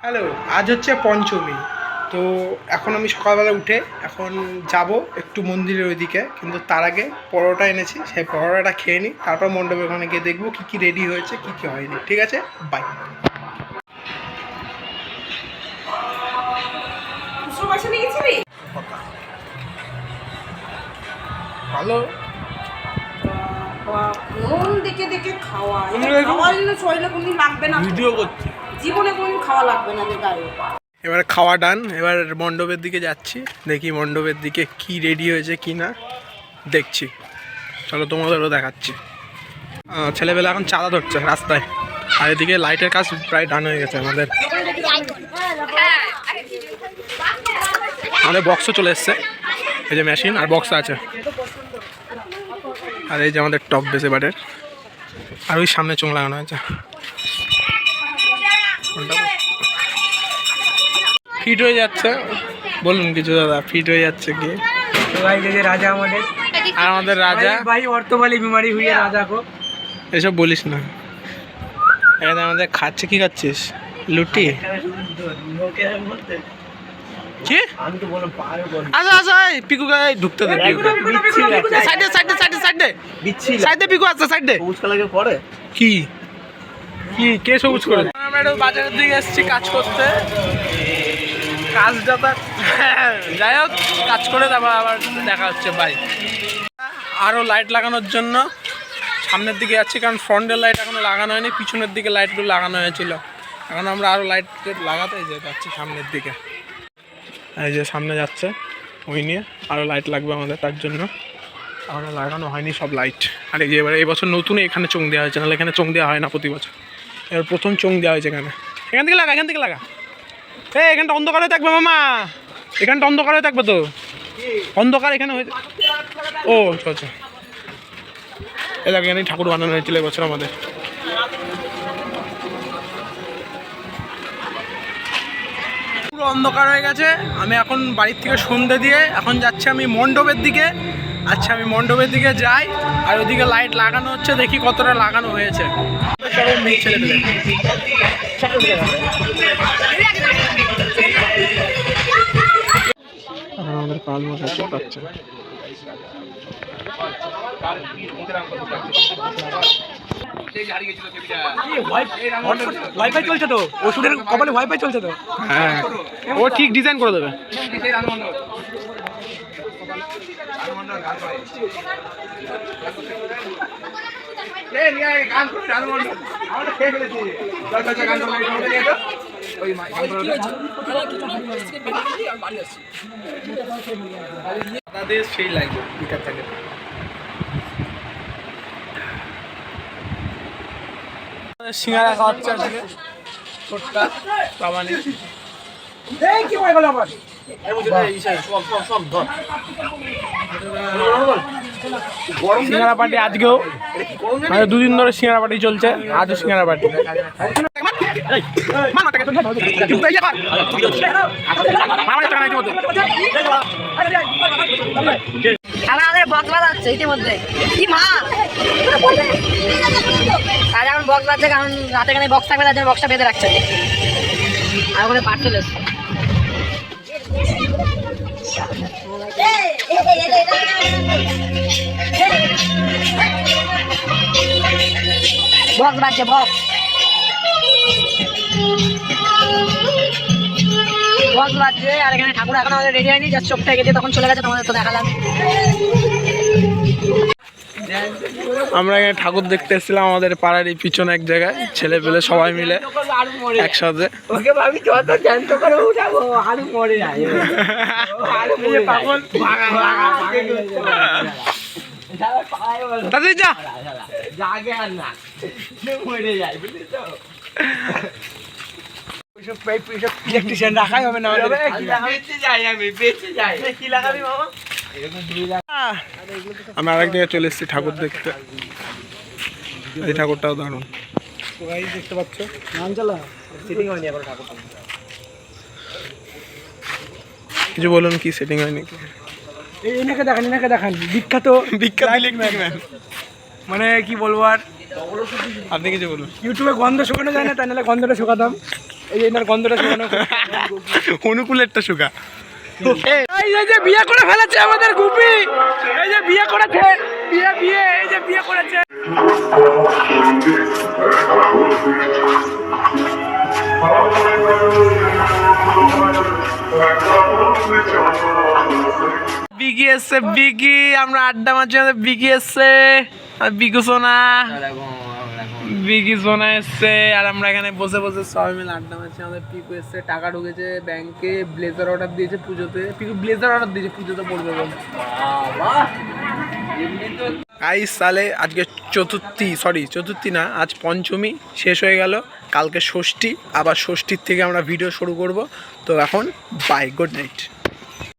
Hello, আজ হচ্ছে পঞ্চমী। তো এখন আমি সকালবেলা উঠে এখন যাব একটু মন্দিরের ওইদিকে, কিন্তু তার আগে পরোটা এনেছি, সেই পরোটাটা খেয়ে নিই, তারপর মণ্ডপের ওখানে গিয়ে দেখবো কী কী রেডি হয়েছে কী কী হয়নি। ঠিক আছে, বাই। ভালো মন দেখে দেখে খাওয়া, খাওয়া শরীরে কোনদিন লাগবে না, ভিডিও করছি, জীবনে কোনদিন খাওয়া লাগবে না গায়ে। এবার খাওয়া ডান, এবার মণ্ডপের দিকে যাচ্ছি, দেখি মণ্ডপের দিকে কি রেডি হয়েছে কি না দেখছি। চলো তোমাদেরও দেখাচ্ছি। ছেলেবেলা এখন চাঁদা ধরছে রাস্তায়, আর এদিকে লাইটের কাজ প্রায় ডান হয়ে গেছে। আমাদের বক্সও চলে এসছে, এই যে মেশিন আর বক্স আছে, আর এই যে আমাদের টপ বেস এবারের, আর ওই সামনে চোখ লাগানো হয়েছে। ফিট হয়ে যাচ্ছে, বলুন কিছু দাদা, ফিট হয়ে যাচ্ছে কি? রাজা আমাদের, আর আমাদের রাজা ভাই অর্থবালি বিমারি হুইয়ে রাজা কো, এসব বলিস না। এখানে আমাদের খাচ্ছে, কি খাচ্ছিস? লুটি কি? আমি তো বললাম আচ্ছা আচ্ছা, পিকু গায়ে ঢুকতে দে, সাইডে সাইডে সাইডে সাইডে সাইডে পিকু আছে, সাইডে পরে কি কি কে সবুজ করে? আমরা একটু বাজারের দিকে এসেছি কাজ করতে, কাজটা তো যাই হোক, কাজ করে তারপর আবার দেখা হচ্ছে। বাই। আরও লাইট লাগানোর জন্য সামনের দিকে যাচ্ছি, কারণ ফ্রন্টের লাইট এখনো লাগানো হয়নি, পিছনের দিকে লাইটগুলো লাগানো হয়েছিল। এখন আমরা আরও লাইট লাগাতে যাচ্ছি সামনের দিকে। এই যে সামনে যাচ্ছে, ওই নিয়ে আরও লাইট লাগবে আমাদের, তার জন্য এখনো লাগানো হয়নি সব লাইট। আর এই যে এবার এই বছর নতুন এখানে চোং দেওয়া হয়েছে, নাহলে এখানে চোং দেওয়া হয় না প্রতি বছর। এবার প্রথম চোং দেওয়া হয়েছে এখানে। এখান থেকে লাগা, এখান থেকে লাগা। এখানটা অন্ধকার হয়ে থাকবে মামা, এখানটা অন্ধকার হয়ে থাকবে তো, অন্ধকার এখানে হয়ে। ও আচ্ছা, এলাকা এখানে ঠাকুর বানানো হয়েছিল এবছর আমাদের। পুরো অন্ধকার হয়ে গেছে, আমি এখন বাড়ির থেকে সন্ধ্যে দিয়ে এখন যাচ্ছি আমি মণ্ডপের দিকে। আচ্ছা, আমি মণ্ডপের দিকে যাই, আর ওইদিকে লাইট লাগানো হচ্ছে, দেখি কতটা লাগানো হয়েছে। আমাদের পাল মশা পাচ্ছে। ওয়াইফাই চলছে তো, ওষুধের কপালে ওয়াইফাই চলছে তো। হ্যাঁ, ও ঠিক ডিজাইন করে দেবে। সেই লাগবে বিকার থাকে। সিঙ্গারা খাওয়াচ্ছে আজকে ছোট্টা বাবা নেই। কি হয়ে গেল আবার? সিঙ্গারা পার্টি আজকেও, মানে দুদিন ধরে সিঙ্গারা পার্টি চলছে, আজও সিঙ্গারা পার্টি। আমাদের বক্স বাজাচ্ছে ইতিমধ্যে, কি মা আর এখন বক্স বাজছে, কারণ রাতে এখানে বক্স থাকবে, তার জন্য বক্সটা বেঁধে রাখছে। আর ওখানে পাট চলে এসছে, বক্স বাজছে, বক্স বাজছে। আর এখানে ঠাকুর এখন আমাদের রেডি হয়নি, জাস্ট চোখটা গেছে, তখন চলে গেছে, তোমাদের তো দেখালাম। আমরা এখানে ঠাকুর দেখতে এসেছিলাম আমাদের পাড়ার এই পিছনে এক জায়গায়, ছেলে পেলে সবাই মিলে একসাথে। ওকে ভাবি যত জ্যান্ত করে উঠাবো আরো মরে যায়, তাদের যা জাগে আর না মরে যায়, বুঝলি তো। ইলেকট্রিশিয়ান রাখাই হবে না, বেঁচে যাই, আমি বেঁচে যাই। কি লাগাবি মামা? আমি আরেক জায়গায় চলে এসেছি ঠাকুর দেখতে, এই ঠাকুরটাও দারুণ। দেখতে পাচ্ছ নাম চালা সেটিং হয়নি এখন ঠাকুর, কিছু বলুন, কি সেটিং হয়নি? এনাকে দেখান বিখ্যাত ইলেকট্রিক ম্যান, মানে কি বলবো আর। আপনি কিছু বলুন। ইউটিউবে গন্ধ শুকানো যায় না, তাই নাহলে গন্ধটা শুকাতাম। এই যে এনার গন্ধটা শুকানো অনুকূলেরটা শুকা। এই যে বিয়ে করে ফেলেছে আমাদের গুপি, এই যে বিয়ে করেছে, বিয়ে এই যে বিয়ে করেছে। বিগি এসছে, বিগি, আমরা আড্ডা মারছি, আমাদের বিগি এসছে, বিগু সোনা, বিগি সোনা এসছে, আর আমরা এখানে বসে বসে সবাই মিলে আড্ডা মারছি। আমাদের পিকু এসছে, টাকা ঢুকেছে ব্যাংকে, ব্লেজার অর্ডার দিয়েছে পুজোতে, পিকু ব্লেজার অর্ডার দিয়েছে পুজোতে পড়বে বলে। গাইস তাহলে আজকে চতুর্থী না, আজ পঞ্চমী শেষ হয়ে গেল, কালকে ষষ্ঠী, আবার ষষ্ঠীর থেকে আমরা ভিডিও শুরু করব। তো এখন বাই, গুড নাইট।